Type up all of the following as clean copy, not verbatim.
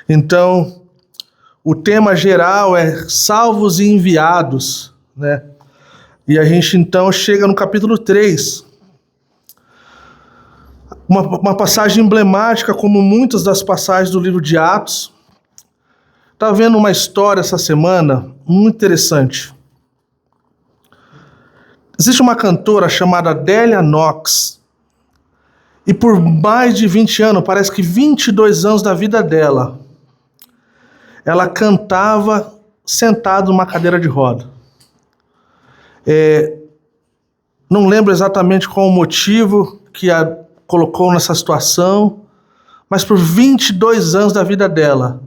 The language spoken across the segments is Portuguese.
Então, o tema geral é salvos e enviados, né? E a gente então chega no capítulo 3. Uma passagem emblemática, como muitas das passagens do livro de Atos. Estava vendo uma história essa semana muito interessante. Existe uma cantora chamada Adélia Knox. E por mais de 20 anos, parece que 22 anos da vida dela, ela cantava sentada numa cadeira de roda. Não lembro exatamente qual o motivo que a colocou nessa situação, mas por 22 anos da vida dela,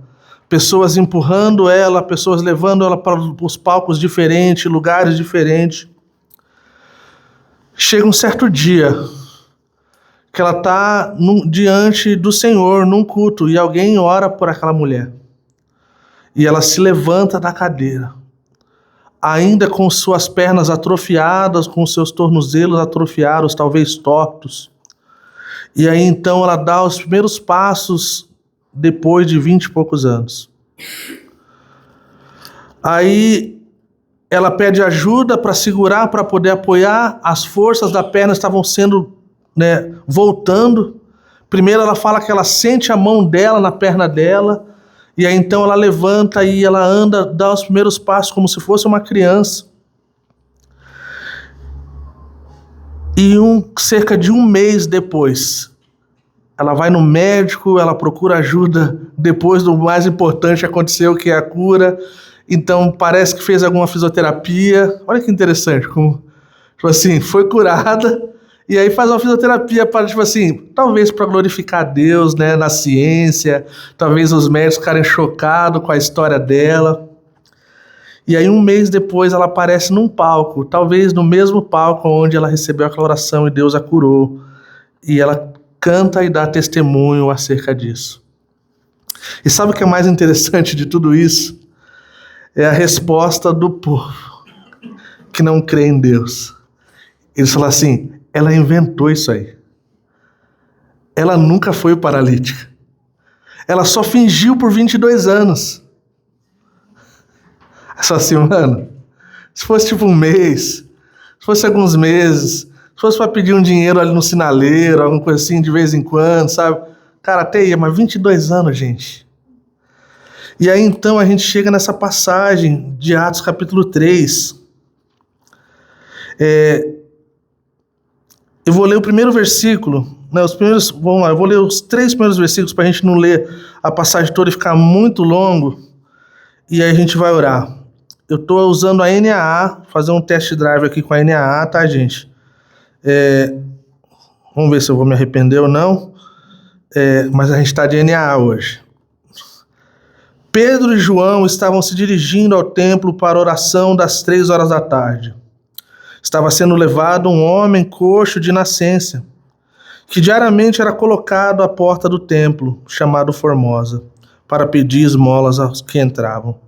pessoas empurrando ela, pessoas levando ela para os palcos diferentes, lugares diferentes. Chega um certo dia que ela está diante do Senhor, num culto, e alguém ora por aquela mulher. E ela se levanta da cadeira, ainda com suas pernas atrofiadas, com seus tornozelos atrofiados, talvez tortos. E aí então ela dá os primeiros passos depois de 20 e poucos anos. Aí ela pede ajuda para segurar, para poder apoiar. As forças da perna estavam sendo, voltando. Primeiro ela fala que ela sente a mão dela na perna dela. E aí então ela levanta e ela anda, dá os primeiros passos como se fosse uma criança. E cerca de um mês depois, ela vai no médico, ela procura ajuda depois do mais importante que aconteceu, que é a cura. Então parece que fez alguma fisioterapia. Olha que interessante, como, foi curada e aí faz uma fisioterapia para, talvez para glorificar Deus, na ciência, talvez os médicos ficarem chocados com a história dela. E aí um mês depois ela aparece num palco, talvez no mesmo palco onde ela recebeu aquela oração e Deus a curou. E ela canta e dá testemunho acerca disso. E sabe o que é mais interessante de tudo isso? É a resposta do povo que não crê em Deus. Eles falam assim, ela inventou isso aí. Ela nunca foi paralítica. Ela só fingiu por 22 anos. Só assim, mano, se fosse um mês, se fosse alguns meses, se fosse para pedir um dinheiro ali no sinaleiro, alguma coisa assim, de vez em quando, sabe? Cara, até ia, mas 22 anos, gente. E aí, então, a gente chega nessa passagem de Atos, capítulo 3. Eu vou ler o primeiro versículo, vamos lá, eu vou ler os 3 primeiros versículos para a gente não ler a passagem toda e ficar muito longo. E aí a gente vai orar. Eu estou usando a NAA, fazer um test drive aqui com a NAA, tá, gente? Vamos ver se eu vou me arrepender ou não. Mas a gente está de NAA hoje. Pedro e João estavam se dirigindo ao templo para a oração das 3 horas da tarde. Estava sendo levado um homem coxo de nascença, que diariamente era colocado à porta do templo, chamado Formosa, para pedir esmolas aos que entravam.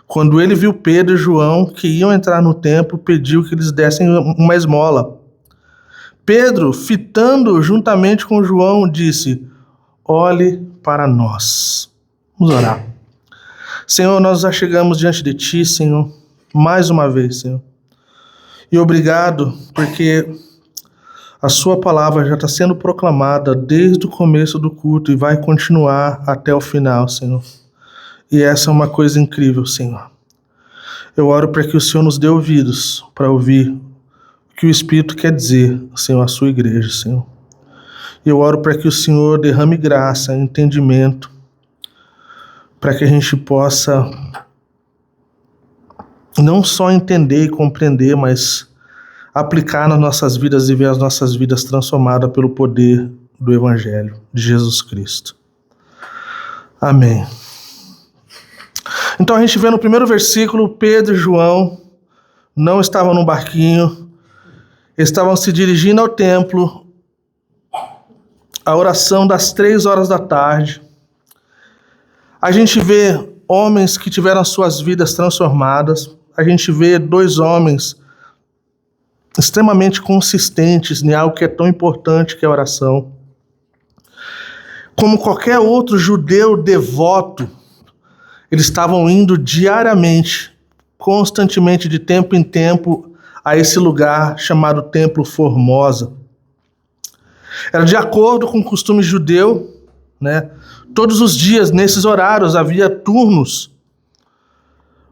Quando ele viu Pedro e João, que iam entrar no templo, pediu que eles dessem uma esmola. Pedro, fitando juntamente com João, disse, olhe para nós. Vamos orar. Senhor, nós já chegamos diante de Ti, Senhor, mais uma vez, Senhor. E obrigado, porque a Sua palavra já está sendo proclamada desde o começo do culto e vai continuar até o final, Senhor. E essa é uma coisa incrível, Senhor. Eu oro para que o Senhor nos dê ouvidos para ouvir o que o Espírito quer dizer, Senhor, à sua igreja, Senhor. Eu oro para que o Senhor derrame graça, entendimento, para que a gente possa não só entender e compreender, mas aplicar nas nossas vidas e ver as nossas vidas transformadas pelo poder do Evangelho de Jesus Cristo. Amém. Então a gente vê no primeiro versículo, Pedro e João não estavam num barquinho, estavam se dirigindo ao templo, a oração das 3 horas da tarde. A gente vê homens que tiveram as suas vidas transformadas, a gente vê 2 homens extremamente consistentes em algo que é tão importante que é a oração. Como qualquer outro judeu devoto, Eles estavam indo diariamente, constantemente, de tempo em tempo, a esse lugar chamado Templo Formosa. Era de acordo com o costume judeu, né? Todos os dias, nesses horários, havia turnos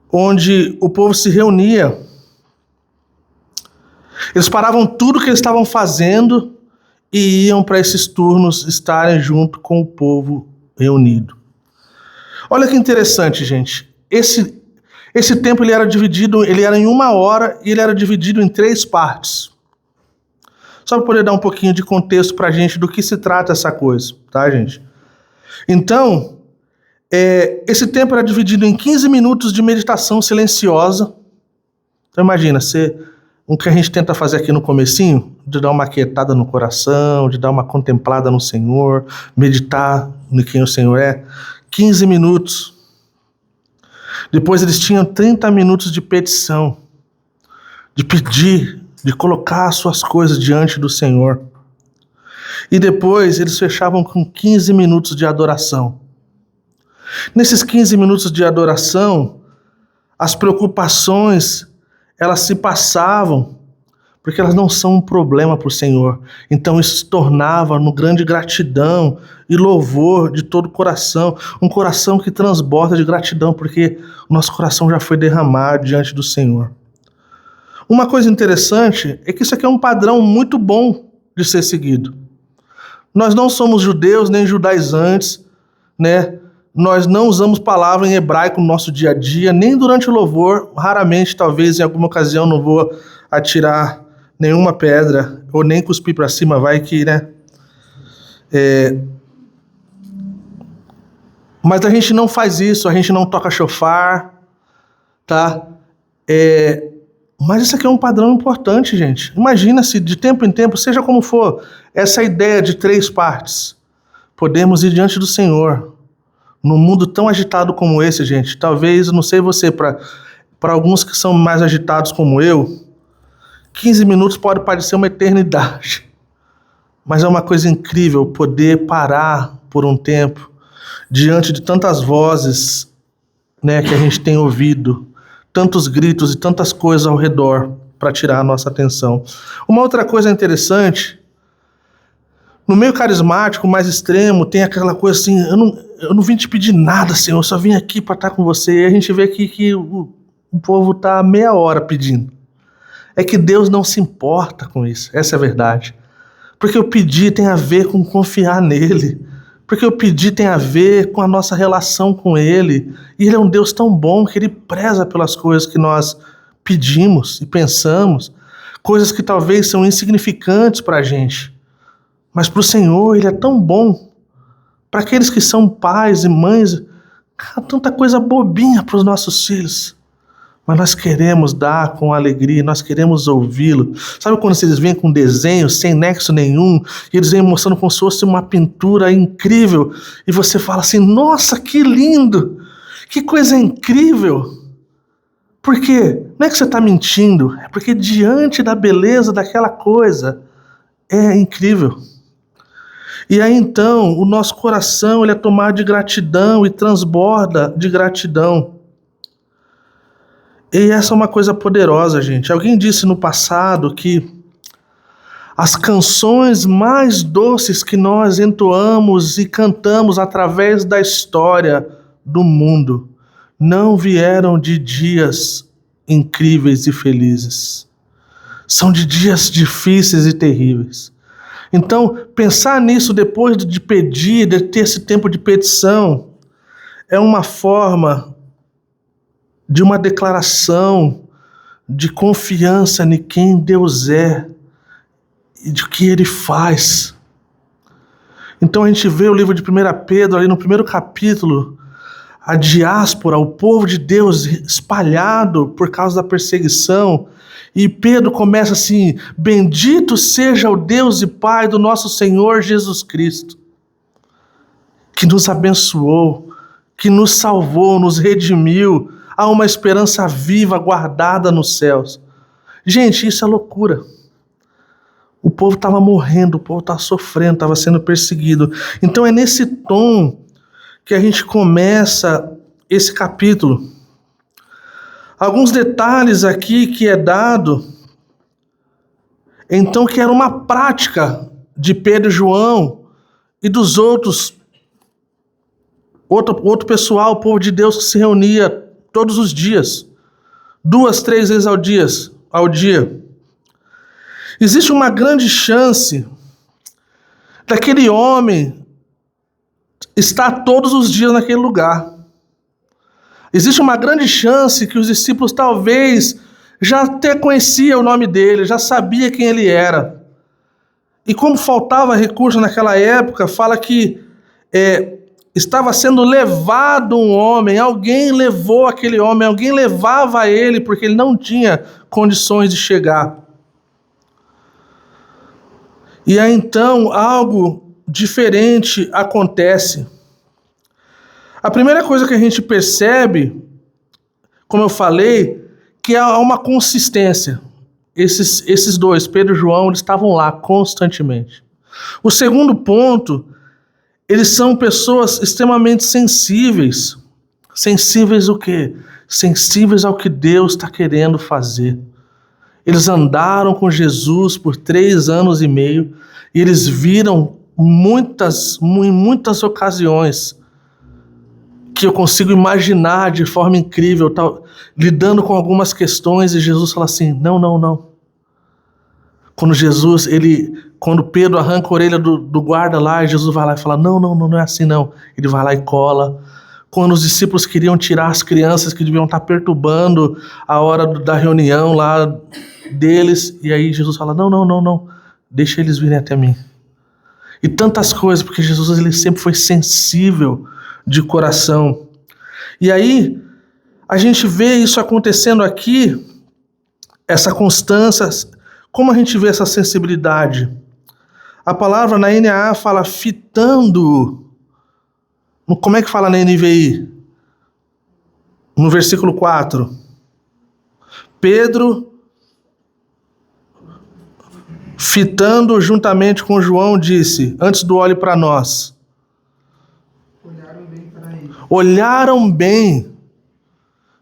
onde o povo se reunia. Eles paravam tudo que eles estavam fazendo e iam para esses turnos estarem junto com o povo reunido. Olha que interessante, gente. Esse tempo ele era em 1 hora e ele era dividido em 3 partes. Só para poder dar um pouquinho de contexto para a gente do que se trata essa coisa, tá, gente? Então, esse tempo era dividido em 15 minutos de meditação silenciosa. Então imagina, o que a gente tenta fazer aqui no comecinho, de dar uma aquietada no coração, de dar uma contemplada no Senhor, meditar em quem o Senhor é. 15 minutos. Depois eles tinham 30 minutos de petição, de pedir, de colocar as suas coisas diante do Senhor. E depois eles fechavam com 15 minutos de adoração. Nesses 15 minutos de adoração, as preocupações, elas se passavam, porque elas não são um problema para o Senhor. Então isso se tornava no grande gratidão e louvor de todo o coração, um coração que transborda de gratidão, porque o nosso coração já foi derramado diante do Senhor. Uma coisa interessante é que isso aqui é um padrão muito bom de ser seguido. Nós não somos judeus nem judaizantes, né? Nós não usamos palavra em hebraico no nosso dia a dia, nem durante o louvor. Raramente, talvez, em alguma ocasião, não vou atirar nenhuma pedra ou nem cuspir para cima, vai que, né? Mas a gente não faz isso, a gente não toca shofar, tá? Mas isso aqui é um padrão importante, gente. Imagina se de tempo em tempo, seja como for, essa ideia de 3 partes. Podemos ir diante do Senhor. Num mundo tão agitado como esse, gente, talvez, não sei você, para alguns que são mais agitados como eu, 15 minutos pode parecer uma eternidade. Mas é uma coisa incrível poder parar por um tempo diante de tantas vozes, né, que a gente tem ouvido, tantos gritos e tantas coisas ao redor para tirar a nossa atenção. Uma outra coisa interessante, no meio carismático, mais extremo, tem aquela coisa assim, eu não vim te pedir nada, Senhor, eu só vim aqui para estar com você. E a gente vê aqui que o povo está meia hora pedindo. É que Deus não se importa com isso, essa é a verdade. Porque o pedir tem a ver com confiar nele. Porque o pedir tem a ver com a nossa relação com ele. E ele é um Deus tão bom que ele preza pelas coisas que nós pedimos e pensamos. Coisas que talvez são insignificantes para a gente. Mas para o Senhor ele é tão bom. Para aqueles que são pais e mães, tanta coisa bobinha para os nossos filhos. Mas nós queremos dar com alegria, nós queremos ouvi-lo. Sabe quando eles vêm com desenho sem nexo nenhum, e eles vêm mostrando como se fosse uma pintura incrível, e você fala assim, nossa, que lindo, que coisa incrível. Por quê? Não é que você está mentindo, é porque diante da beleza daquela coisa, é incrível. E aí então, o nosso coração ele é tomado de gratidão e transborda de gratidão. E essa é uma coisa poderosa, gente. Alguém disse no passado que as canções mais doces que nós entoamos e cantamos através da história do mundo não vieram de dias incríveis e felizes. São de dias difíceis e terríveis. Então, pensar nisso depois de pedir, de ter esse tempo de petição, é uma forma de uma declaração de confiança em quem Deus é e de que Ele faz. Então a gente vê o livro de 1 Pedro, ali no primeiro capítulo, a diáspora, o povo de Deus espalhado por causa da perseguição. E Pedro começa assim, bendito seja o Deus e Pai do nosso Senhor Jesus Cristo, que nos abençoou, que nos salvou, nos redimiu, há uma esperança viva guardada nos céus. Gente, isso é loucura. O povo estava morrendo, o povo estava sofrendo, estava sendo perseguido. Então é nesse tom que a gente começa esse capítulo. Alguns detalhes aqui que é dado, então, que era uma prática de Pedro e João e dos outro pessoal, o povo de Deus que se reunia todos os dias, 2, 3 vezes ao dia. Existe uma grande chance daquele homem estar todos os dias naquele lugar. Existe uma grande chance que os discípulos talvez já até conheciam o nome dele, já sabia quem ele era. E como faltava recurso naquela época, fala que estava sendo levado um homem, alguém levou aquele homem, alguém levava ele porque ele não tinha condições de chegar. E aí então algo diferente acontece. A primeira coisa que a gente percebe, como eu falei, que há uma consistência. Esses dois, Pedro e João, eles estavam lá constantemente. O segundo ponto, eles são pessoas extremamente sensíveis. Sensíveis o quê? Sensíveis ao que Deus está querendo fazer. Eles andaram com Jesus por 3 anos e meio e eles viram em muitas ocasiões que eu consigo imaginar de forma incrível, lidando com algumas questões, e Jesus fala assim, não. Quando Pedro arranca a orelha do guarda lá, e Jesus vai lá e fala, não é assim não. Ele vai lá e cola. Quando os discípulos queriam tirar as crianças que deviam estar perturbando a hora da reunião lá deles, e aí Jesus fala, não, deixa eles virem até mim. E tantas coisas, porque Jesus ele sempre foi sensível de coração. E aí, a gente vê isso acontecendo aqui, essa constância, como a gente vê essa sensibilidade? A palavra na NAA fala fitando. Como é que fala na NVI? No versículo 4. Pedro, fitando juntamente com João, disse, antes do olhe para nós. Olharam bem,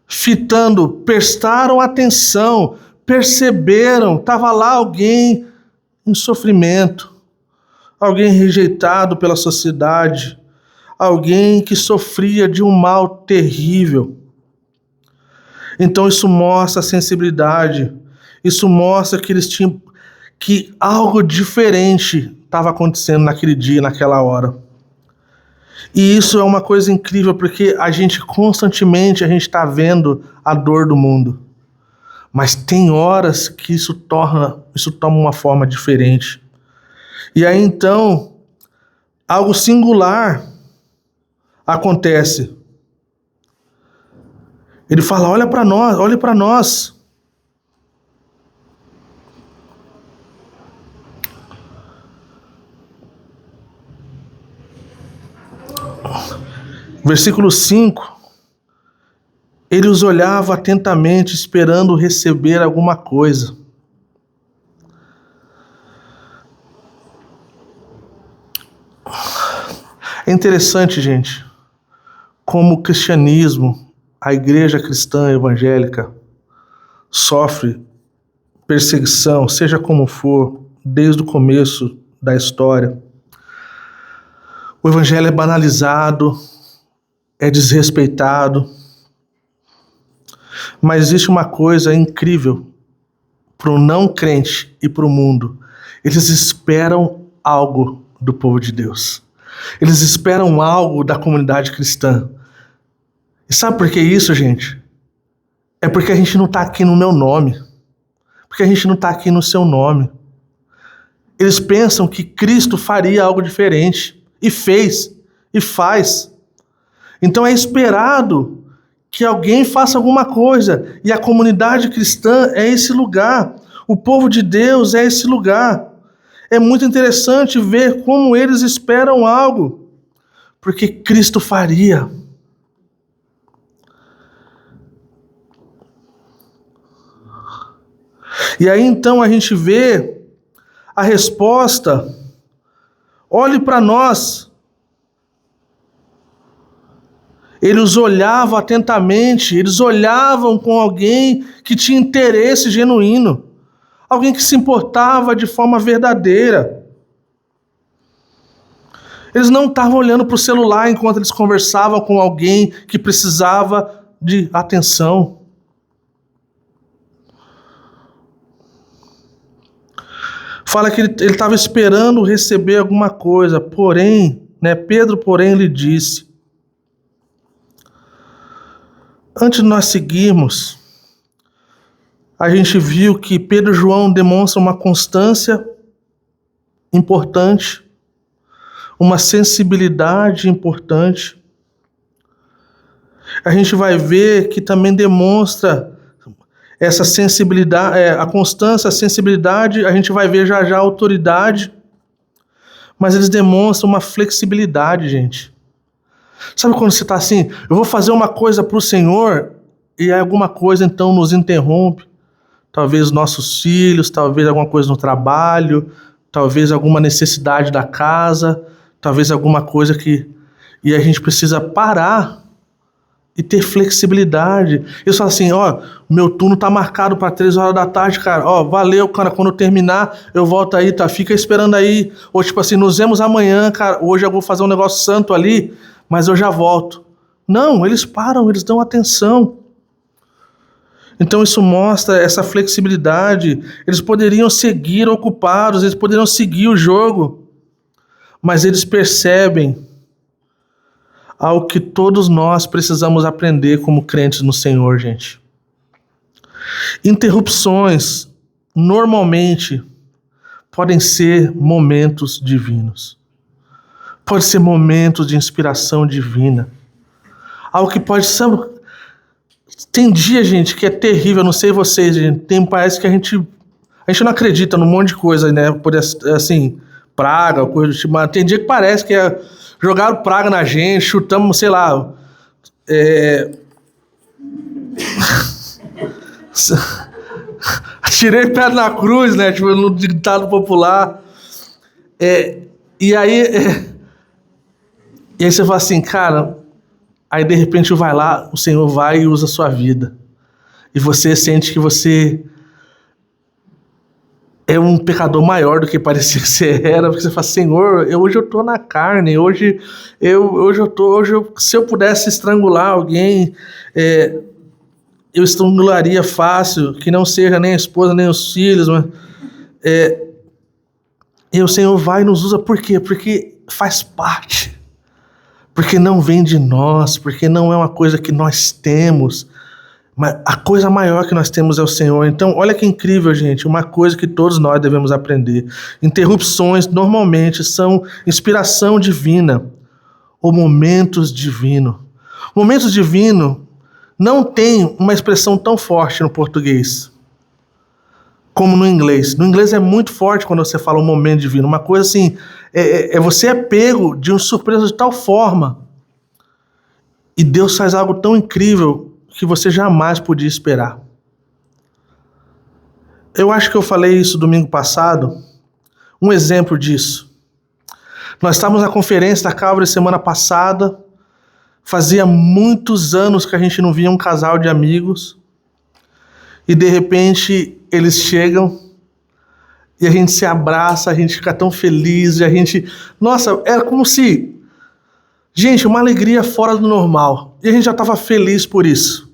fitando, prestaram atenção, perceberam, estava lá alguém em sofrimento, alguém rejeitado pela sociedade, alguém que sofria de um mal terrível. Então isso mostra a sensibilidade, isso mostra que eles tinham, que algo diferente estava acontecendo naquele dia, naquela hora. E isso é uma coisa incrível, porque a gente constantemente está vendo a dor do mundo. Mas tem horas que isso toma uma forma diferente. E aí então, algo singular acontece. Ele fala, olha para nós. Versículo 5, ele os olhava atentamente, esperando receber alguma coisa. É interessante, gente, como o cristianismo, a igreja cristã evangélica, sofre perseguição, seja como for, desde o começo da história. O evangelho é banalizado, é desrespeitado, mas existe uma coisa incrível para o não crente e para o mundo. Eles esperam algo do povo de Deus. Eles esperam algo da comunidade cristã. E sabe por que isso, gente? É porque a gente não está aqui no meu nome. Porque a gente não está aqui no seu nome. Eles pensam que Cristo faria algo diferente. E fez. E faz. Então é esperado que alguém faça alguma coisa. E a comunidade cristã é esse lugar. O povo de Deus é esse lugar. É muito interessante ver como eles esperam algo. Porque Cristo faria. E aí então a gente vê a resposta. Olhe para nós. Eles olhavam atentamente, eles olhavam com alguém que tinha interesse genuíno, alguém que se importava de forma verdadeira. Eles não estavam olhando para o celular enquanto eles conversavam com alguém que precisava de atenção. Fala que ele estava esperando receber alguma coisa, porém, Pedro, porém, lhe disse. Antes de nós seguirmos, a gente viu que Pedro e João demonstram uma constância importante, uma sensibilidade importante. A gente vai ver que também demonstra essa sensibilidade, a constância, a sensibilidade, a gente vai ver já já a autoridade, mas eles demonstram uma flexibilidade, gente. Sabe quando você está assim, eu vou fazer uma coisa para o Senhor, e alguma coisa então nos interrompe? Talvez nossos filhos, talvez alguma coisa no trabalho, talvez alguma necessidade da casa, talvez alguma coisa que... E a gente precisa parar e ter flexibilidade. Eu falo assim, o meu turno tá marcado para 3 horas da tarde, cara. Valeu, cara, quando eu terminar, eu volto aí, tá? Fica esperando aí. Ou tipo assim, nos vemos amanhã, cara. Hoje eu vou fazer um negócio santo ali, mas eu já volto. Não, eles param, eles dão atenção. Então isso mostra essa flexibilidade. Eles poderiam seguir ocupados, eles poderiam seguir o jogo, mas eles percebem algo que todos nós precisamos aprender como crentes no Senhor, gente. Interrupções, normalmente, podem ser momentos divinos. Pode ser momentos de inspiração divina. Algo que pode ser... Tem dia, gente, que é terrível, não sei vocês, gente. Parece que a gente não acredita num monte de coisa, né? Por assim, praga, coisa do tipo. Mas tem dia que parece que jogaram praga na gente, chutamos, sei lá. Tirei pedra na cruz, né? Tipo, no ditado popular. E aí você fala assim, cara. Aí de repente vai lá, o Senhor vai e usa a sua vida. E você sente que você é um pecador maior do que parecia que você era, porque você fala, Senhor, hoje eu tô na carne, se eu pudesse estrangular alguém, eu estrangularia fácil, que não seja nem a esposa, nem os filhos, mas, e o Senhor vai e nos usa, por quê? Porque faz parte. Porque não vem de nós, porque não é uma coisa que nós temos, mas a coisa maior que nós temos é o Senhor. Então, olha que incrível, gente, uma coisa que todos nós devemos aprender. Interrupções, normalmente, são inspiração divina, ou momentos divinos. Momentos divinos não tem uma expressão tão forte no português como no inglês. No inglês é muito forte quando você fala um momento divino. Uma coisa assim, você é pego de uma surpresa de tal forma. E Deus faz algo tão incrível que você jamais podia esperar. Eu acho que eu falei isso domingo passado. Um exemplo disso. Nós estávamos na conferência da Calvary semana passada. Fazia muitos anos que a gente não via um casal de amigos. E de repente eles chegam e a gente se abraça, a gente fica tão feliz, e a gente... Nossa, era como se... Gente, uma alegria fora do normal. E a gente já estava feliz por isso.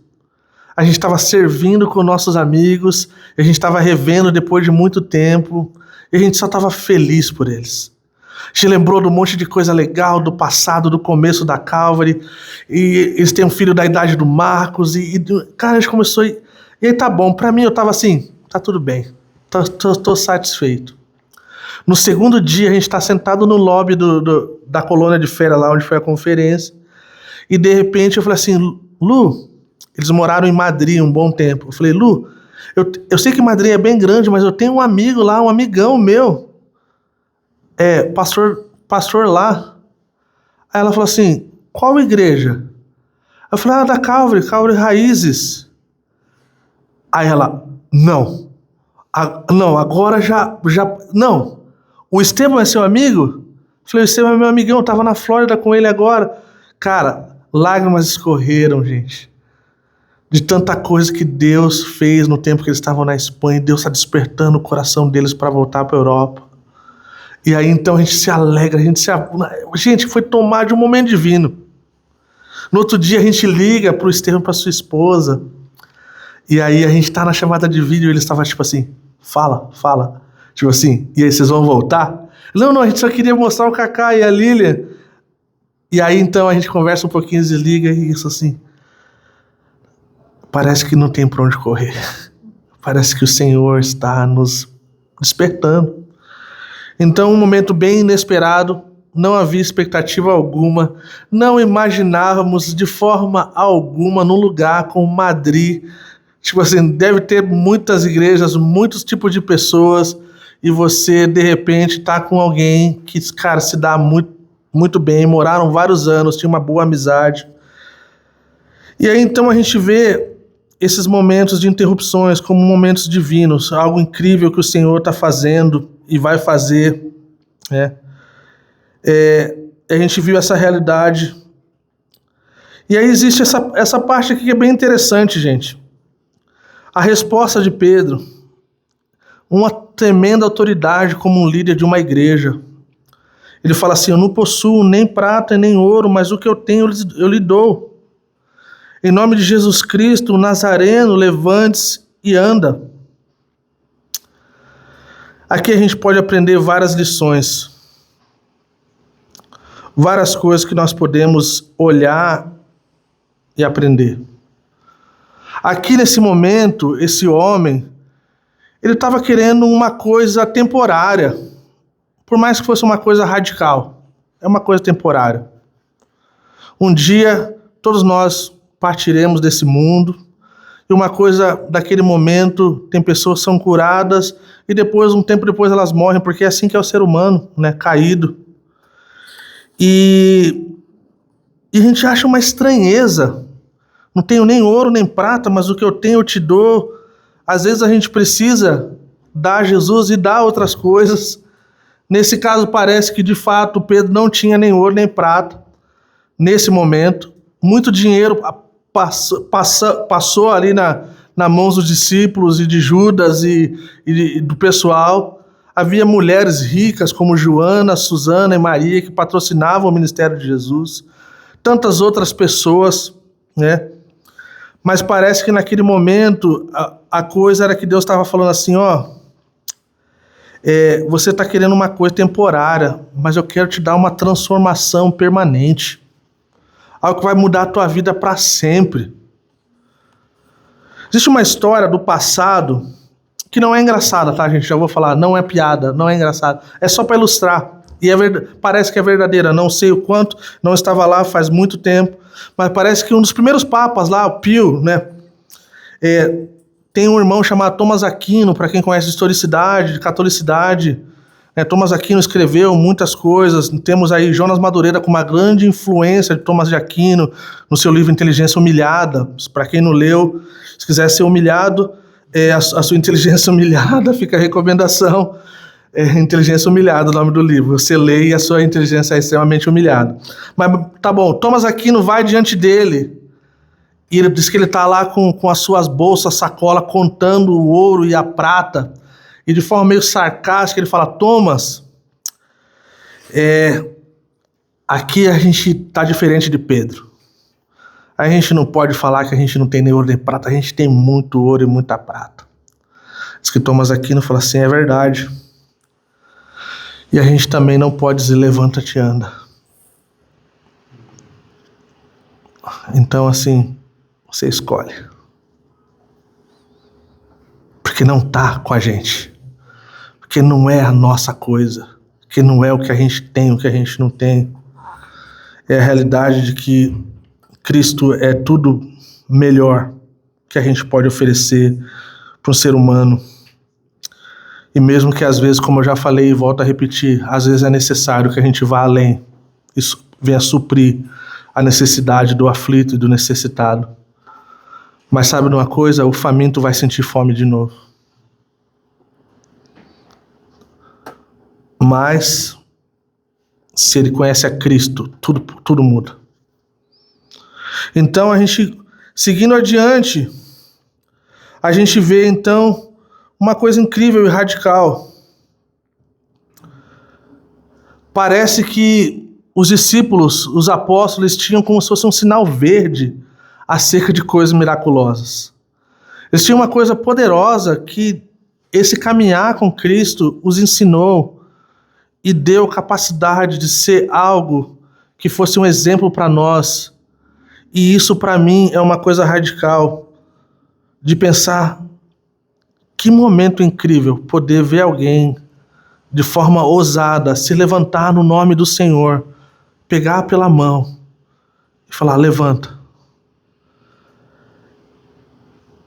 A gente estava servindo com nossos amigos, a gente estava revendo depois de muito tempo, e a gente só estava feliz por eles. A gente lembrou de um monte de coisa legal do passado, do começo da Calvary, e eles têm um filho da idade do Marcos, cara, a gente começou... E aí tá bom, pra mim eu tava assim, tá tudo bem, tô satisfeito. No segundo dia a gente tá sentado no lobby da colônia de feira lá onde foi a conferência, e de repente eu falei assim, Lu, eles moraram em Madrid um bom tempo, eu falei, Lu, eu sei que Madrid é bem grande, mas eu tenho um amigo lá, um amigão meu, pastor lá. Aí ela falou assim, qual igreja? Eu falei, da Calvary Raízes. Aí ela, não, agora já, não, o Esteban é seu amigo? Eu falei, o Esteban é meu amigão, eu tava na Flórida com ele agora. Cara, lágrimas escorreram, gente, de tanta coisa que Deus fez no tempo que eles estavam na Espanha. Deus está despertando o coração deles para voltar para a Europa. E aí então a gente se alegra, gente, foi tomar de um momento divino. No outro dia a gente liga pro Estevão, pra sua esposa, e aí a gente tá na chamada de vídeo e ele estava tipo assim, fala, tipo assim, e aí vocês vão voltar? Não, a gente só queria mostrar o Kaká e a Lilian. E aí então a gente conversa um pouquinho, desliga e isso assim, parece que não tem pra onde correr, parece que o Senhor está nos despertando. Então um momento bem inesperado, não havia expectativa alguma, não imaginávamos de forma alguma num lugar como Madrid, tipo assim, deve ter muitas igrejas, muitos tipos de pessoas, e você de repente tá com alguém que, cara, se dá muito, muito bem, moraram vários anos, tinha uma boa amizade. E aí então a gente vê esses momentos de interrupções como momentos divinos, algo incrível que o Senhor está fazendo e vai fazer, né? A gente viu essa realidade. E aí existe essa parte aqui que é bem interessante, gente. A resposta de Pedro, uma tremenda autoridade como um líder de uma igreja. Ele fala assim, eu não possuo nem prata nem ouro, mas o que eu tenho eu lhe dou. Em nome de Jesus Cristo, o Nazareno, levante-se e anda. Aqui a gente pode aprender várias lições. Várias coisas que nós podemos olhar e aprender. Aqui nesse momento, esse homem, ele estava querendo uma coisa temporária, por mais que fosse uma coisa radical. É uma coisa temporária. Um dia, todos nós partiremos desse mundo, e uma coisa daquele momento, tem pessoas que são curadas, e depois, um tempo depois, elas morrem, porque é assim que é o ser humano, né, caído. E a gente acha uma estranheza. Não tenho nem ouro nem prata, mas o que eu tenho eu te dou. Às vezes a gente precisa dar a Jesus e dar outras coisas. Nesse caso parece que de fato Pedro não tinha nem ouro nem prata. Nesse momento, muito dinheiro passou ali na mãos dos discípulos e de Judas e do pessoal. Havia mulheres ricas como Joana, Susana e Maria que patrocinavam o ministério de Jesus. Tantas outras pessoas, né? Mas parece que naquele momento a coisa era que Deus estava falando assim, você está querendo uma coisa temporária, mas eu quero te dar uma transformação permanente. Algo que vai mudar a tua vida para sempre. Existe uma história do passado que não é engraçada, tá, gente? Já vou falar, não é piada, não é engraçada. É só para ilustrar. E parece que é verdadeira, não sei o quanto, não estava lá faz muito tempo, mas parece que um dos primeiros papas lá, o Pio, né, tem um irmão chamado Thomas Aquino, para quem conhece historicidade, de catolicidade, né, Thomas Aquino escreveu muitas coisas, temos aí Jonas Madureira com uma grande influência de Thomas de Aquino, no seu livro Inteligência Humilhada, para quem não leu, se quiser ser humilhado, a sua inteligência humilhada, fica a recomendação, Inteligência Humilhada, o nome do livro. Você lê e a sua inteligência é extremamente humilhada. Mas tá bom, Thomas Aquino vai diante dele e ele diz que ele está lá com as suas bolsas, sacola, contando o ouro e a prata. E de forma meio sarcástica ele fala, Thomas, aqui a gente está diferente de Pedro. A gente não pode falar que a gente não tem nem ouro nem prata, a gente tem muito ouro e muita prata. Diz que Thomas Aquino fala assim, é verdade. E a gente também não pode dizer, levanta-te e anda. Então, assim, você escolhe. Porque não tá com a gente. Porque não é a nossa coisa. Porque não é o que a gente tem, o que a gente não tem. É a realidade de que Cristo é tudo melhor que a gente pode oferecer para um ser humano. E mesmo que às vezes, como eu já falei e volto a repetir, às vezes é necessário que a gente vá além. Isso venha suprir a necessidade do aflito e do necessitado. Mas sabe de uma coisa? O faminto vai sentir fome de novo. Mas, se ele conhece a Cristo, tudo muda. Então, a gente, seguindo adiante, a gente vê, então, uma coisa incrível e radical. Parece que os discípulos, os apóstolos, tinham como se fosse um sinal verde acerca de coisas miraculosas. Eles tinham uma coisa poderosa que esse caminhar com Cristo os ensinou e deu capacidade de ser algo que fosse um exemplo para nós. E isso, para mim, é uma coisa radical de pensar que momento incrível poder ver alguém de forma ousada se levantar no nome do Senhor, pegar pela mão e falar: levanta.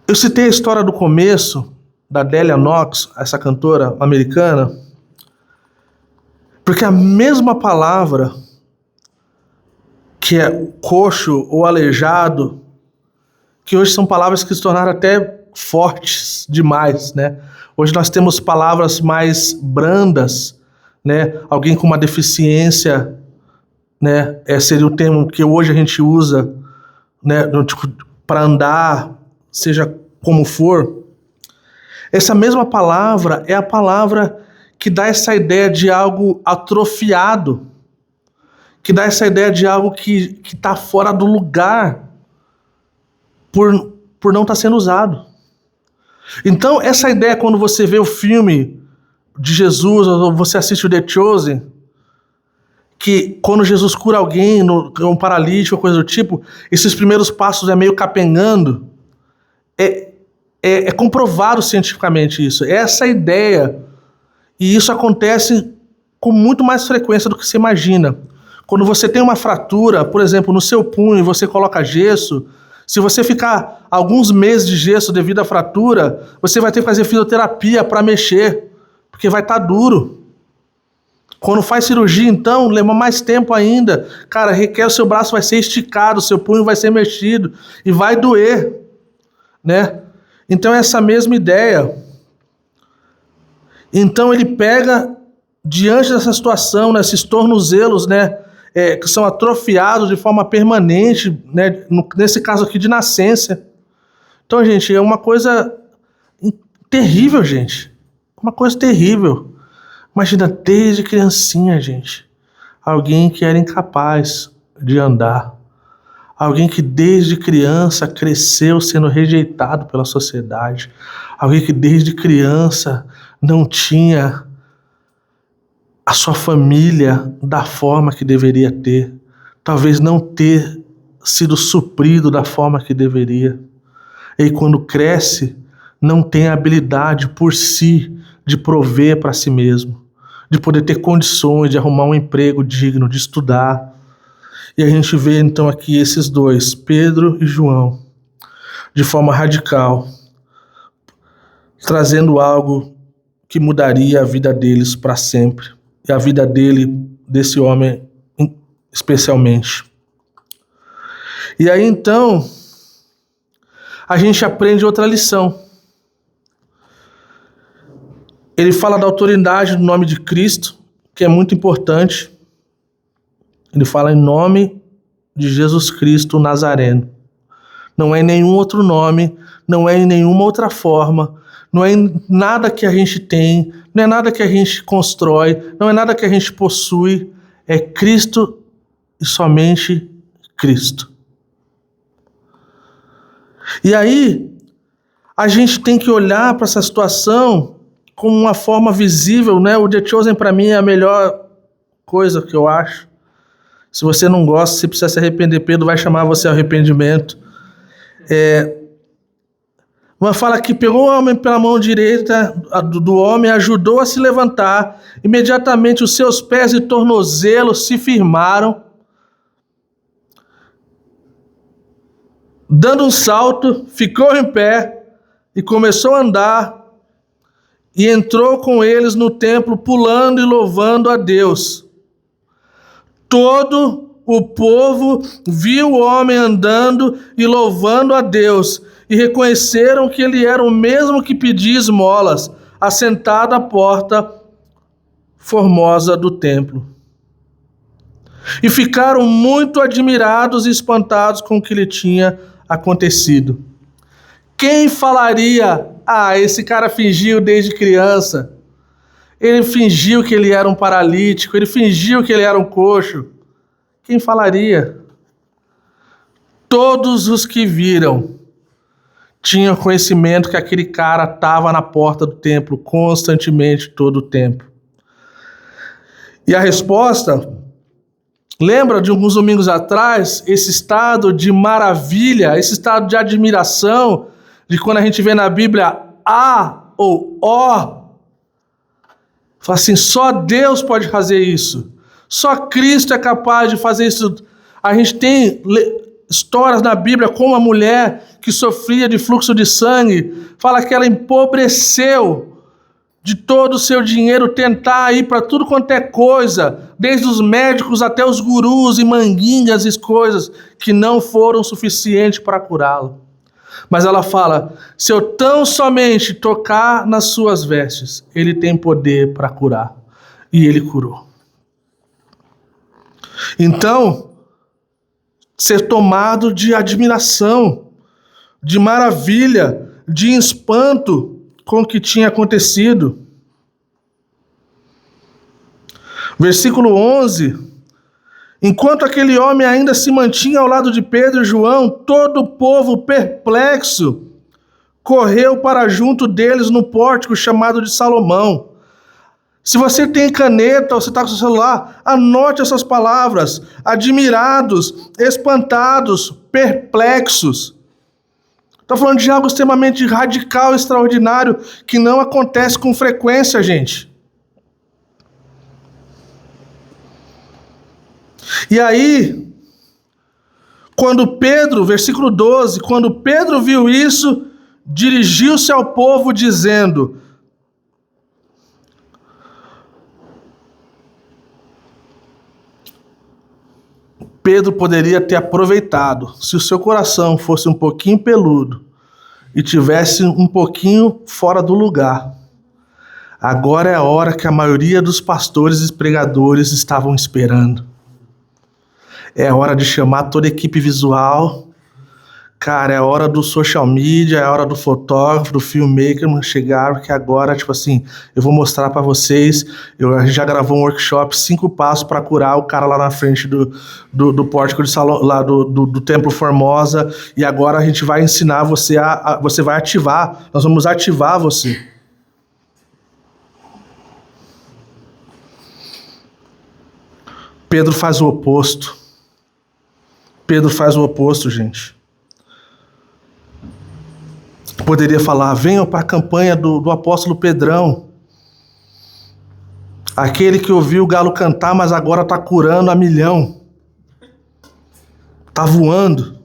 Eu citei a história do começo da Adélia Knox, essa cantora americana, porque a mesma palavra que é coxo ou aleijado, que hoje são palavras que se tornaram até fortes demais, né? Hoje nós temos palavras mais brandas, né? Alguém com uma deficiência, né? Seria o termo que hoje a gente usa, né? Para andar, seja como for. Essa mesma palavra é a palavra que dá essa ideia de algo atrofiado, que dá essa ideia de algo que está fora do lugar por não estar sendo usado. Então, essa ideia, quando você vê o filme de Jesus, ou você assiste o The Chosen, que quando Jesus cura alguém, um paralítico, coisa do tipo, esses primeiros passos é meio capengando, é comprovado cientificamente isso. É essa ideia. E isso acontece com muito mais frequência do que você imagina. Quando você tem uma fratura, por exemplo, no seu punho e você coloca gesso, se você ficar alguns meses de gesso devido à fratura, você vai ter que fazer fisioterapia para mexer, porque vai estar duro. Quando faz cirurgia, então, leva mais tempo ainda. Cara, requer, o seu braço vai ser esticado, o seu punho vai ser mexido e vai doer, né? Então, essa mesma ideia. Então, ele pega, diante dessa situação, né, esses tornozelos, né, que são atrofiados de forma permanente, né, nesse caso aqui de nascença. Então, gente, é uma coisa terrível, gente. Uma coisa terrível. Imagina, desde criancinha, gente, alguém que era incapaz de andar. Alguém que desde criança cresceu sendo rejeitado pela sociedade. Alguém que desde criança não tinha a sua família da forma que deveria ter, talvez não ter sido suprido da forma que deveria. E quando cresce, não tem a habilidade por si de prover para si mesmo, de poder ter condições de arrumar um emprego digno, de estudar. E a gente vê então aqui esses dois, Pedro e João, de forma radical, trazendo algo que mudaria a vida deles para sempre. E a vida desse homem especialmente. E aí então, a gente aprende outra lição. Ele fala da autoridade do nome de Cristo, que é muito importante. Ele fala em nome de Jesus Cristo Nazareno. Não é em nenhum outro nome, não é em nenhuma outra forma, não é em nada que a gente tem, não é nada que a gente constrói, não é nada que a gente possui, é Cristo e somente Cristo. E aí, a gente tem que olhar para essa situação como uma forma visível, né? O The Chosen, para mim, é a melhor coisa que eu acho. Se você não gosta, se precisa se arrepender, Pedro vai chamar você ao arrependimento. Mas fala que pegou o homem pela mão direita do homem, ajudou a se levantar. Imediatamente os seus pés e tornozelos se firmaram. Dando um salto, ficou em pé e começou a andar. E entrou com eles no templo, pulando e louvando a Deus. Todo o povo viu o homem andando e louvando a Deus, e reconheceram que ele era o mesmo que pedia esmolas, assentado à porta formosa do templo. e ficaram muito admirados e espantados com o que lhe tinha acontecido. Quem falaria, esse cara fingiu desde criança, ele fingiu que ele era um paralítico, ele fingiu que ele era um coxo. Quem falaria? Todos os que viram tinham conhecimento que aquele cara estava na porta do templo constantemente, todo o tempo. E a resposta, lembra de alguns domingos atrás, esse estado de maravilha, esse estado de admiração, de quando a gente vê na Bíblia A ou O, fala assim, só Deus pode fazer isso. Só Cristo é capaz de fazer isso. A gente tem histórias na Bíblia como a mulher que sofria de fluxo de sangue, fala que ela empobreceu de todo o seu dinheiro, tentar ir para tudo quanto é coisa, desde os médicos até os gurus e manguinhas e coisas que não foram suficientes para curá-la. Mas ela fala, se eu tão somente tocar nas suas vestes, ele tem poder para curar. E ele curou. Então, ser tomado de admiração, de maravilha, de espanto com o que tinha acontecido. Versículo 11. Enquanto aquele homem ainda se mantinha ao lado de Pedro e João, todo o povo perplexo correu para junto deles no pórtico chamado de Salomão. Se você tem caneta ou você está com o seu celular, anote essas palavras. Admirados, espantados, perplexos. Está falando de algo extremamente radical, extraordinário, que não acontece com frequência, gente. E aí, quando Pedro, versículo 12, quando Pedro viu isso, dirigiu-se ao povo dizendo: Pedro poderia ter aproveitado, se o seu coração fosse um pouquinho peludo e tivesse um pouquinho fora do lugar. Agora é a hora que a maioria dos pastores e pregadores estavam esperando. É hora de chamar toda a equipe visual. Cara, é a hora do social media, é a hora do fotógrafo, do filmmaker chegar, porque agora, tipo assim, eu vou mostrar pra vocês, a gente já gravou um workshop, 5 passos para curar o cara lá na frente do pórtico de salão, lá do Templo Formosa, e agora a gente vai ensinar você você vai ativar, nós vamos ativar você. Pedro faz o oposto. Pedro faz o oposto, gente. Poderia falar, venham para a campanha do apóstolo Pedrão. Aquele que ouviu o galo cantar, mas agora está curando a milhão. Está voando.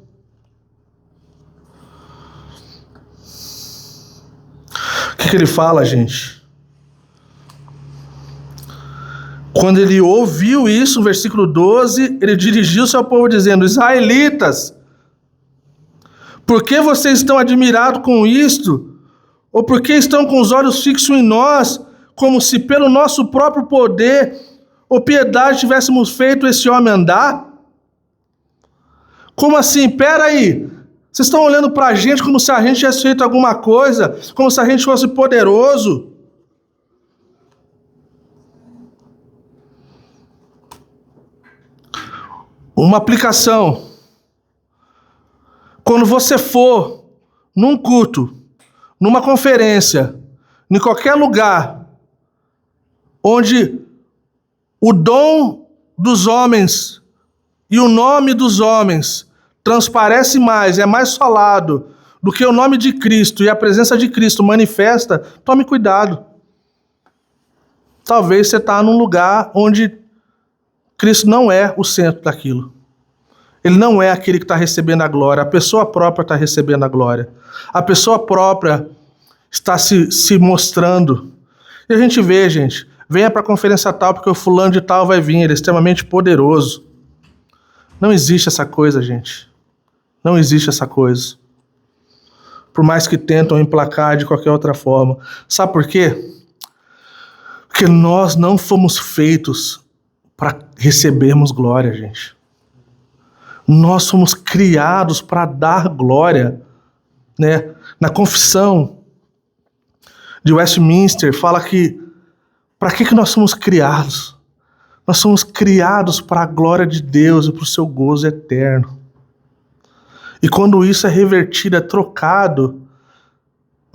O que ele fala, gente? Quando ele ouviu isso, versículo 12, ele dirigiu-se ao povo dizendo: Israelitas, por que vocês estão admirados com isto? Ou por que estão com os olhos fixos em nós, como se pelo nosso próprio poder ou piedade tivéssemos feito esse homem andar? Como assim? Pera aí. Vocês estão olhando para a gente como se a gente tivesse feito alguma coisa, como se a gente fosse poderoso. Uma aplicação. Quando você for num culto, numa conferência, em qualquer lugar, onde o dom dos homens e o nome dos homens transparece mais, é mais falado do que o nome de Cristo e a presença de Cristo manifesta, tome cuidado. Talvez você está num lugar onde Cristo não é o centro daquilo. Ele não é aquele que está recebendo a glória. A pessoa própria está recebendo a glória. A pessoa própria está se mostrando. E a gente vê, gente, venha para a conferência tal, porque o fulano de tal vai vir, ele é extremamente poderoso. Não existe essa coisa, gente. Não existe essa coisa. Por mais que tentam emplacar de qualquer outra forma. Sabe por quê? Porque nós não fomos feitos para recebermos glória, gente. Nós somos criados para dar glória, né? Na confissão de Westminster fala que para que nós somos criados? Nós somos criados para a glória de Deus e para o seu gozo eterno. E quando isso é revertido, é trocado,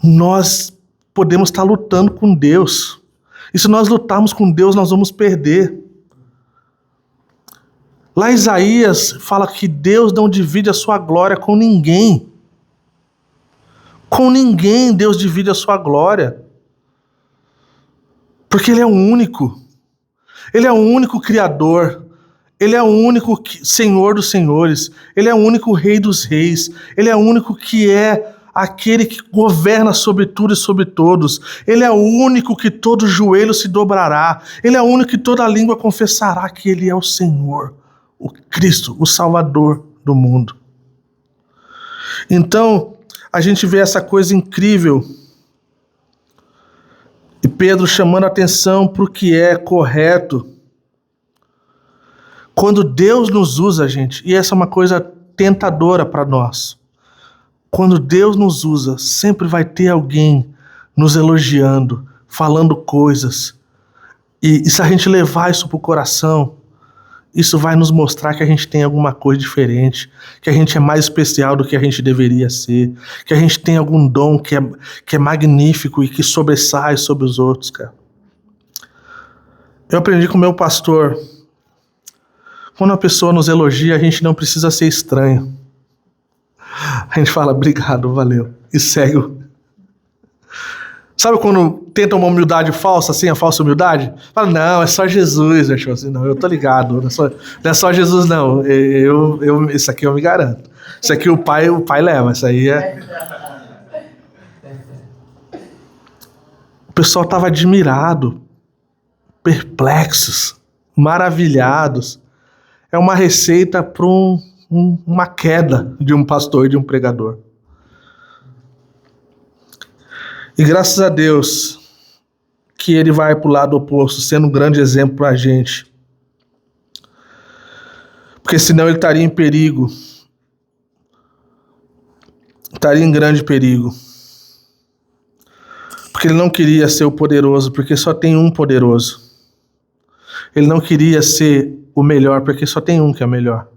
nós podemos estar lutando com Deus. E se nós lutarmos com Deus, nós vamos perder. Lá Isaías fala que Deus não divide a sua glória com ninguém. Com ninguém Deus divide a sua glória. Porque Ele é o único. Ele é o único Criador. Ele é o único Senhor dos senhores. Ele é o único Rei dos reis. Ele é o único que é aquele que governa sobre tudo e sobre todos. Ele é o único que todo joelho se dobrará. Ele é o único que toda língua confessará que Ele é o Senhor, o Cristo, o Salvador do mundo. Então, a gente vê essa coisa incrível. E Pedro chamando a atenção para o que é correto. Quando Deus nos usa, gente, e essa é uma coisa tentadora para nós. Quando Deus nos usa, sempre vai ter alguém nos elogiando, falando coisas. E se a gente levar isso para o coração, isso vai nos mostrar que a gente tem alguma coisa diferente, que a gente é mais especial do que a gente deveria ser, que a gente tem algum dom que é magnífico e que sobressai sobre os outros, cara. Eu aprendi com o meu pastor, quando uma pessoa nos elogia, a gente não precisa ser estranho. A gente fala, obrigado, valeu, e segue. Sabe quando tenta uma humildade falsa, assim, a falsa humildade? Fala, não, é só Jesus. Eu acho assim, não, eu tô ligado, não é só Jesus, não. Isso aqui eu me garanto. Isso aqui o pai leva, isso aí é... O pessoal estava admirado, perplexos, maravilhados. É uma receita para uma queda de um pastor e de um pregador. E graças a Deus que ele vai para o lado oposto, sendo um grande exemplo para a gente. Porque senão ele estaria em perigo. Estaria em grande perigo. Porque ele não queria ser o poderoso, porque só tem um poderoso. Ele não queria ser o melhor, porque só tem um que é melhor.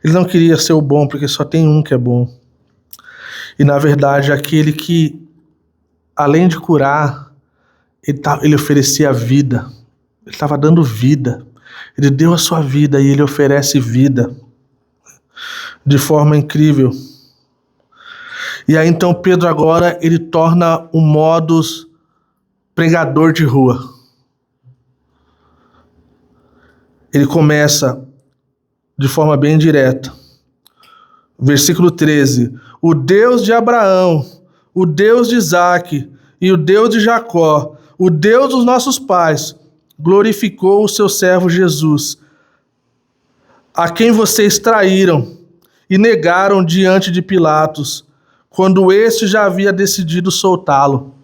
Ele não queria ser o bom, porque só tem um que é bom. E na verdade, aquele que, além de curar, ele oferecia a vida. Ele estava dando vida. Ele deu a sua vida e ele oferece vida. De forma incrível. E aí então Pedro agora, ele torna o modus pregador de rua. Ele começa de forma bem direta. Versículo 13. O Deus de Abraão, o Deus de Isaque e o Deus de Jacó, o Deus dos nossos pais, glorificou o seu servo Jesus, a quem vocês traíram e negaram diante de Pilatos, quando este já havia decidido soltá-lo.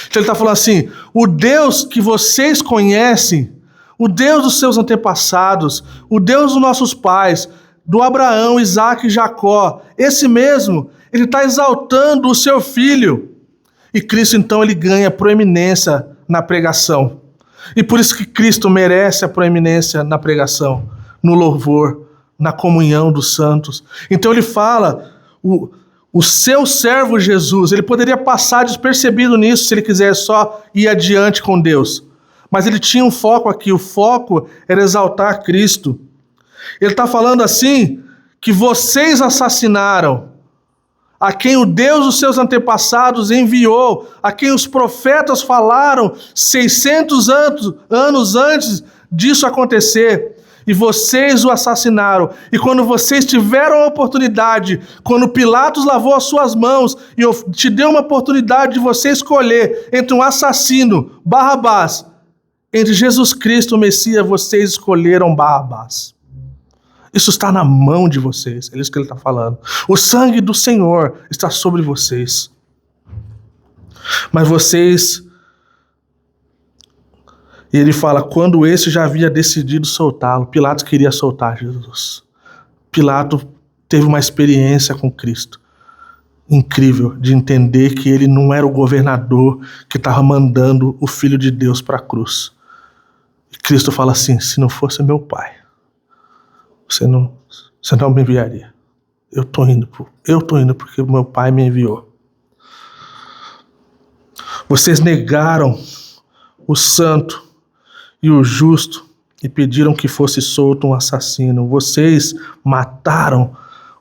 Então ele está falando assim, o Deus que vocês conhecem, o Deus dos seus antepassados, o Deus dos nossos pais, do Abraão, Isaque e Jacó, esse mesmo, ele está exaltando o seu filho. E Cristo, então, ele ganha proeminência na pregação. E por isso que Cristo merece a proeminência na pregação, no louvor, na comunhão dos santos. Então ele fala, o seu servo Jesus, ele poderia passar despercebido nisso se ele quiser só ir adiante com Deus. Mas ele tinha um foco aqui, o foco era exaltar Cristo. Ele está falando assim, que vocês assassinaram a quem o Deus dos seus antepassados enviou, a quem os profetas falaram 600 anos antes disso acontecer. E vocês o assassinaram. E quando vocês tiveram a oportunidade, quando Pilatos lavou as suas mãos e te deu uma oportunidade de você escolher entre um assassino, Barrabás, entre Jesus Cristo, o Messias, vocês escolheram Barrabás. Isso está na mão de vocês. É isso que ele está falando. O sangue do Senhor está sobre vocês. Mas vocês... E ele fala, quando esse já havia decidido soltá-lo, Pilatos queria soltar Jesus. Pilatos teve uma experiência com Cristo incrível, de entender que ele não era o governador que estava mandando o Filho de Deus para a cruz. E Cristo fala assim, se não fosse meu Pai, você não me enviaria. Eu tô indo porque o meu Pai me enviou. Vocês negaram o santo e o justo e pediram que fosse solto um assassino. Vocês mataram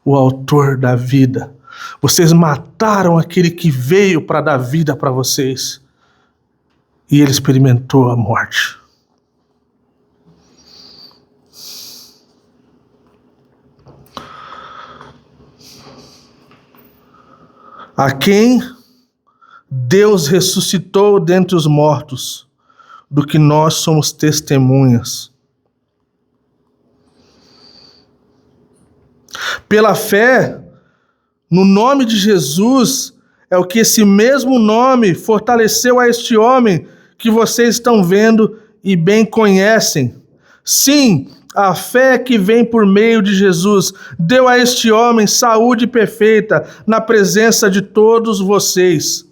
o autor da vida. Vocês mataram aquele que veio para dar vida para vocês. E ele experimentou a morte. A quem Deus ressuscitou dentre os mortos, do que nós somos testemunhas. Pela fé, no nome de Jesus, é o que esse mesmo nome fortaleceu a este homem que vocês estão vendo e bem conhecem. Sim, a fé que vem por meio de Jesus deu a este homem saúde perfeita na presença de todos vocês.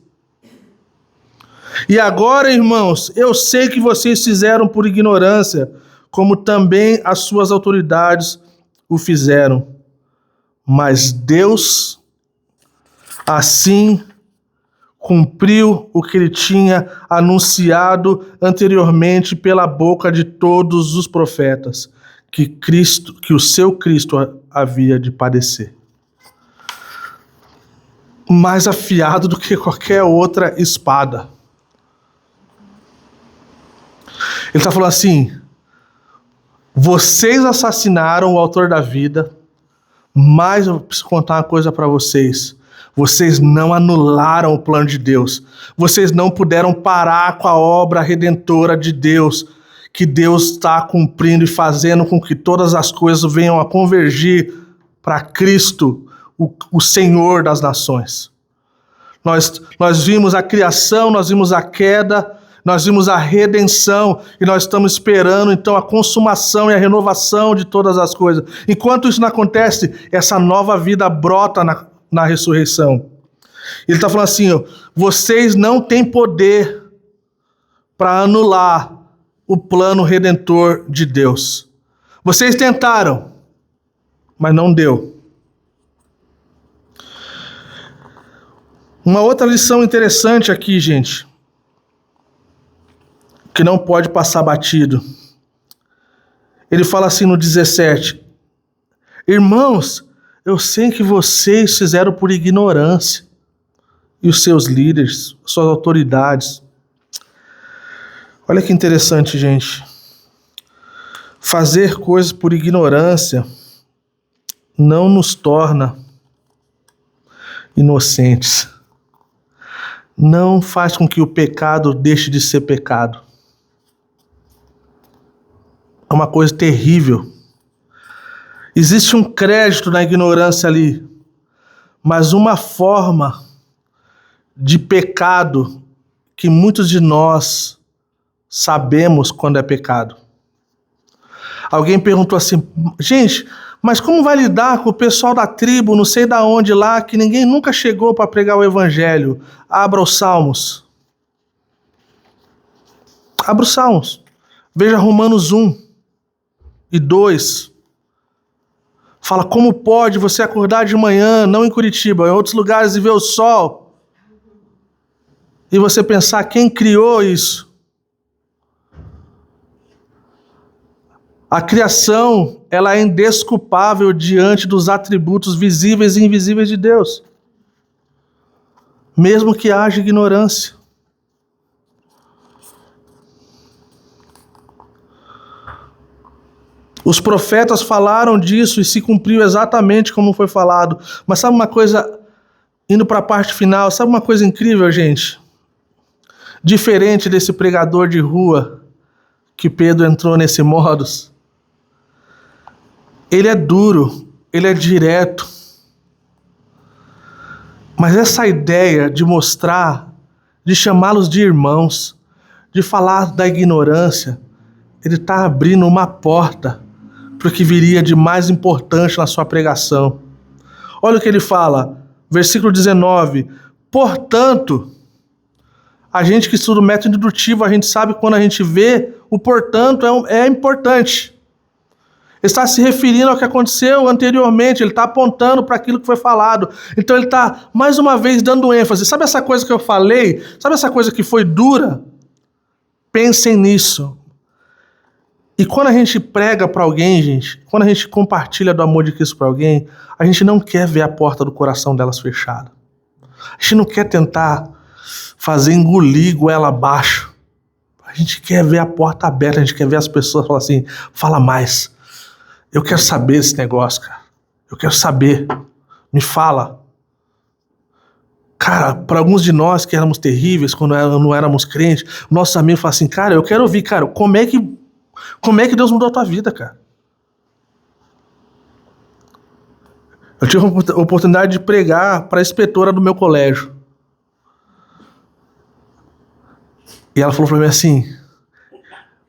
E agora, irmãos, eu sei que vocês fizeram por ignorância, como também as suas autoridades o fizeram. Mas Deus, assim, cumpriu o que ele tinha anunciado anteriormente pela boca de todos os profetas, que o seu Cristo havia de padecer. Mais afiado do que qualquer outra espada. Ele está falando assim, vocês assassinaram o autor da vida, mas eu preciso contar uma coisa para vocês. Vocês não anularam o plano de Deus. Vocês não puderam parar com a obra redentora de Deus, que Deus está cumprindo e fazendo com que todas as coisas venham a convergir para Cristo, o Senhor das nações. Nós vimos a criação, nós vimos a queda, nós vimos a redenção e nós estamos esperando então a consumação e a renovação de todas as coisas. Enquanto isso não acontece, essa nova vida brota na ressurreição. Ele está falando assim, ó, vocês não têm poder para anular o plano redentor de Deus. Vocês tentaram, mas não deu. Uma outra lição interessante aqui, gente, que não pode passar batido. Ele fala assim no 17, irmãos, eu sei que vocês fizeram por ignorância, e os seus líderes, suas autoridades. Olha que interessante, gente. Fazer coisas por ignorância não nos torna inocentes. Não faz com que o pecado deixe de ser pecado. É uma coisa terrível. Existe um crédito na ignorância ali, mas uma forma de pecado que muitos de nós sabemos quando é pecado. Alguém perguntou assim, gente, mas como vai lidar com o pessoal da tribo, não sei da onde lá, que ninguém nunca chegou para pregar o evangelho? Abra os Salmos. Abra os Salmos. Veja Romanos 1 e 2. Fala, como pode você acordar de manhã, não em Curitiba, em outros lugares, e ver o sol, e você pensar, quem criou isso? A criação, ela é indesculpável diante dos atributos visíveis e invisíveis de Deus. Mesmo que haja ignorância. Os profetas falaram disso e se cumpriu exatamente como foi falado. Mas sabe uma coisa, indo para a parte final, sabe uma coisa incrível, gente? Diferente desse pregador de rua que Pedro entrou nesse modus. Ele é duro, ele é direto. Mas essa ideia de mostrar, de chamá-los de irmãos, de falar da ignorância, ele está abrindo uma porta para o que viria de mais importante na sua pregação. Olha o que ele fala, versículo 19. Portanto, a gente que estuda o método indutivo, a gente sabe que quando a gente vê, o portanto é importante. Ele está se referindo ao que aconteceu anteriormente, ele está apontando para aquilo que foi falado. Então ele está, mais uma vez, dando ênfase. Sabe essa coisa que eu falei? Sabe essa coisa que foi dura? Pensem nisso. E quando a gente prega para alguém, gente, quando a gente compartilha do amor de Cristo para alguém, a gente não quer ver a porta do coração delas fechada. A gente não quer tentar fazer engolir goela abaixo. A gente quer ver a porta aberta, a gente quer ver as pessoas falar assim, fala mais. Eu quero saber esse negócio, cara. Eu quero saber. Me fala. Cara, para alguns de nós que éramos terríveis, quando não éramos crentes, nossos amigos falam assim, cara, eu quero ouvir, cara, como é que Deus mudou a tua vida, cara? Eu tive a oportunidade de pregar para a inspetora do meu colégio. E ela falou para mim assim,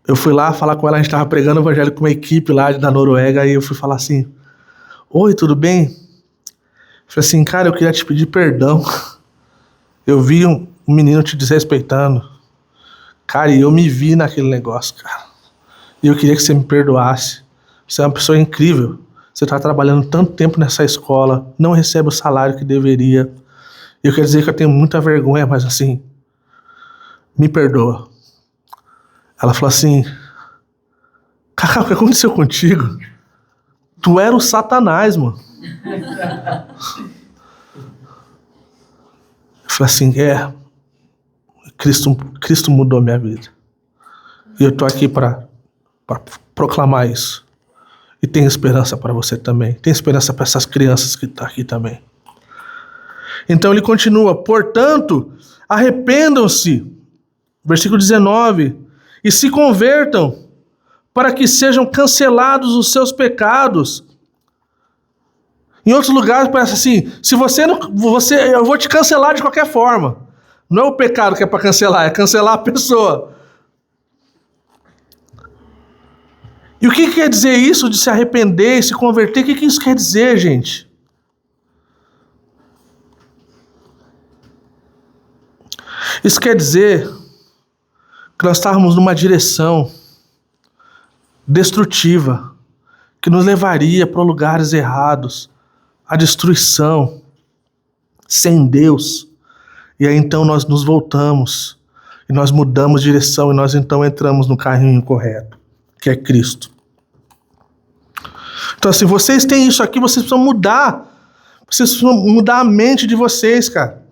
eu fui lá falar com ela, a gente estava pregando o evangelho com uma equipe lá da Noruega, e eu fui falar assim, oi, tudo bem? Eu falei assim, cara, eu queria te pedir perdão. Eu vi um menino te desrespeitando. Cara, e eu me vi naquele negócio, cara. E eu queria que você me perdoasse. Você é uma pessoa incrível. Você está trabalhando tanto tempo nessa escola, não recebe o salário que deveria. Eu quero dizer que eu tenho muita vergonha, mas assim, me perdoa. Ela falou assim, Cacá, o que aconteceu contigo? Tu era o Satanás, mano. Eu falei assim, Cristo mudou minha vida. E eu tô aqui para proclamar isso. E tem esperança para você também. Tem esperança para essas crianças que estão aqui também. Então ele continua, portanto, arrependam-se, versículo 19, e se convertam, para que sejam cancelados os seus pecados. Em outros lugares parece assim, se eu vou te cancelar de qualquer forma. Não é o pecado que é para cancelar, é cancelar a pessoa. E o que quer dizer isso de se arrepender e se converter? O que isso quer dizer, gente? Isso quer dizer que nós estávamos numa direção destrutiva, que nos levaria para lugares errados, à destruição, sem Deus. E aí então nós nos voltamos, e nós mudamos de direção, e nós então entramos no caminho correto, que é Cristo. Então assim, vocês têm isso aqui, vocês precisam mudar. Vocês precisam mudar a mente de vocês, cara.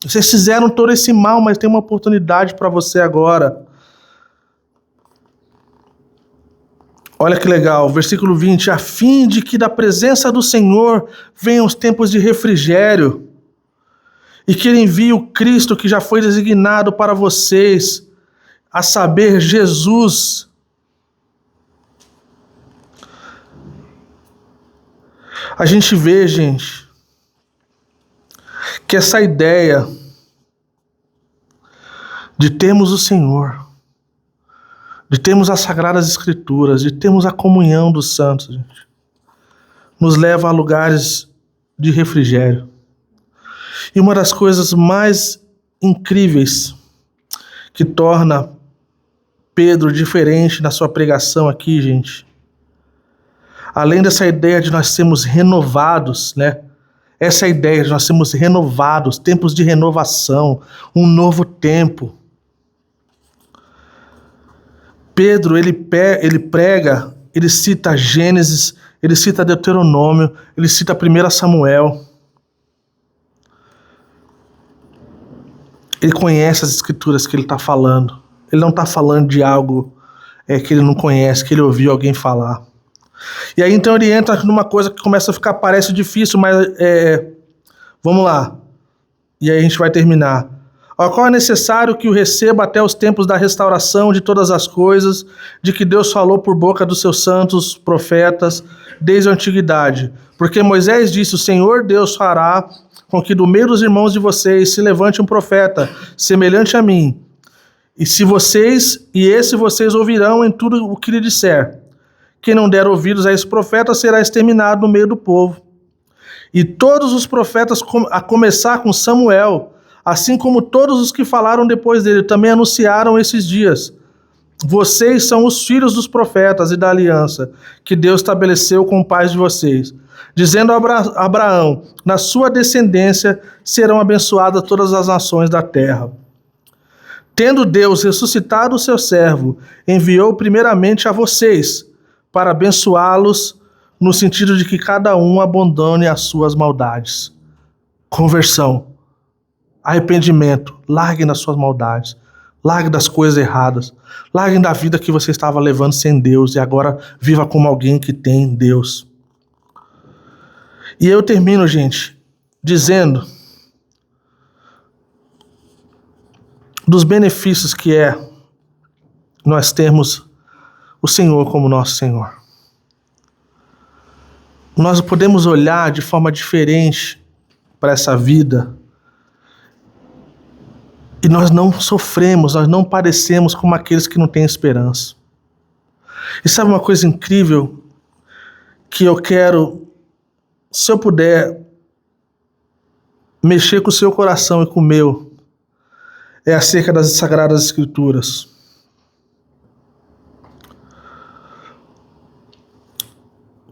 Vocês fizeram todo esse mal, mas tem uma oportunidade para você agora. Olha que legal, versículo 20. A fim de que da presença do Senhor venham os tempos de refrigério, e que Ele envie o Cristo que já foi designado para vocês, a saber, Jesus. A gente vê, gente, que essa ideia de termos o Senhor, de termos as Sagradas Escrituras, de termos a comunhão dos santos, gente, nos leva a lugares de refrigério. E uma das coisas mais incríveis que torna Pedro diferente na sua pregação aqui, gente, além dessa ideia de nós sermos renovados, né? Essa ideia de nós sermos renovados, tempos de renovação, um novo tempo. Pedro, ele prega, ele cita Gênesis, ele cita Deuteronômio, ele cita 1 Samuel. Ele conhece as escrituras que ele está falando. Ele não está falando de algo que ele não conhece, que ele ouviu alguém falar. E aí então ele entra numa coisa que começa a ficar, parece difícil, mas vamos lá. E aí a gente vai terminar. Ao qual é necessário que o receba até os tempos da restauração de todas as coisas, de que Deus falou por boca dos seus santos profetas desde a antiguidade. Porque Moisés disse, o Senhor Deus fará com que do meio dos irmãos de vocês se levante um profeta semelhante a mim. vocês ouvirão em tudo o que lhe disser. Quem não der ouvidos a esse profeta será exterminado no meio do povo. E todos os profetas, a começar com Samuel, assim como todos os que falaram depois dele, também anunciaram esses dias. Vocês são os filhos dos profetas e da aliança que Deus estabeleceu com os pais de vocês, dizendo a Abraão: na sua descendência serão abençoadas todas as nações da terra. Tendo Deus ressuscitado o seu servo, enviou primeiramente a vocês para abençoá-los, no sentido de que cada um abandone as suas maldades. Conversão, arrependimento, larguem das suas maldades, largue das coisas erradas, larguem da vida que você estava levando sem Deus e agora viva como alguém que tem Deus. E eu termino, gente, dizendo dos benefícios que é nós termos o Senhor como nosso Senhor. Nós podemos olhar de forma diferente para essa vida e nós não sofremos, nós não padecemos como aqueles que não têm esperança. E sabe uma coisa incrível que eu quero, se eu puder, mexer com o seu coração e com o meu, é acerca das Sagradas Escrituras.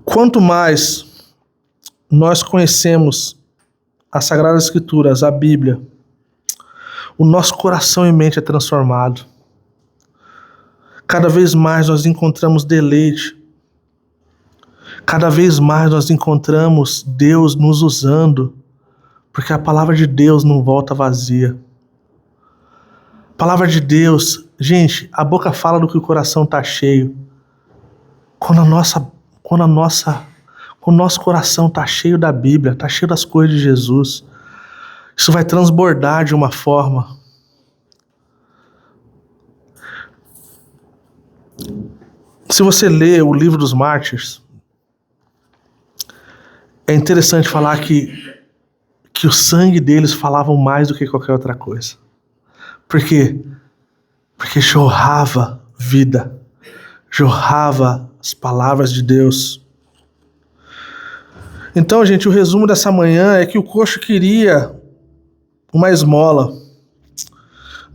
Quanto mais nós conhecemos as Sagradas Escrituras, a Bíblia, o nosso coração e mente é transformado. Cada vez mais nós encontramos deleite. Cada vez mais nós encontramos Deus nos usando, porque a palavra de Deus não volta vazia. A palavra de Deus, gente, a boca fala do que o coração está cheio. Quando o nosso coração está cheio da Bíblia, está cheio das coisas de Jesus, isso vai transbordar de uma forma. Se você ler o livro dos Mártires, é interessante falar que o sangue deles falava mais do que qualquer outra coisa. Por quê? Porque jorrava vida, jorrava as palavras de Deus. Então, gente, o resumo dessa manhã é que o coxo queria uma esmola.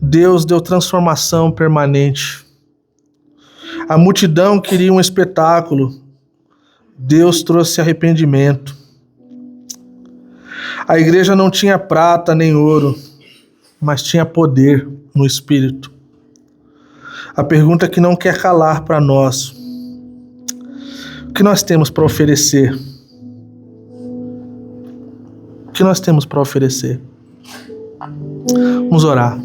Deus deu transformação permanente. A multidão queria um espetáculo. Deus trouxe arrependimento. A igreja não tinha prata nem ouro, mas tinha poder no Espírito. A pergunta que não quer calar para nós: o que nós temos para oferecer? O que nós temos para oferecer? Vamos orar.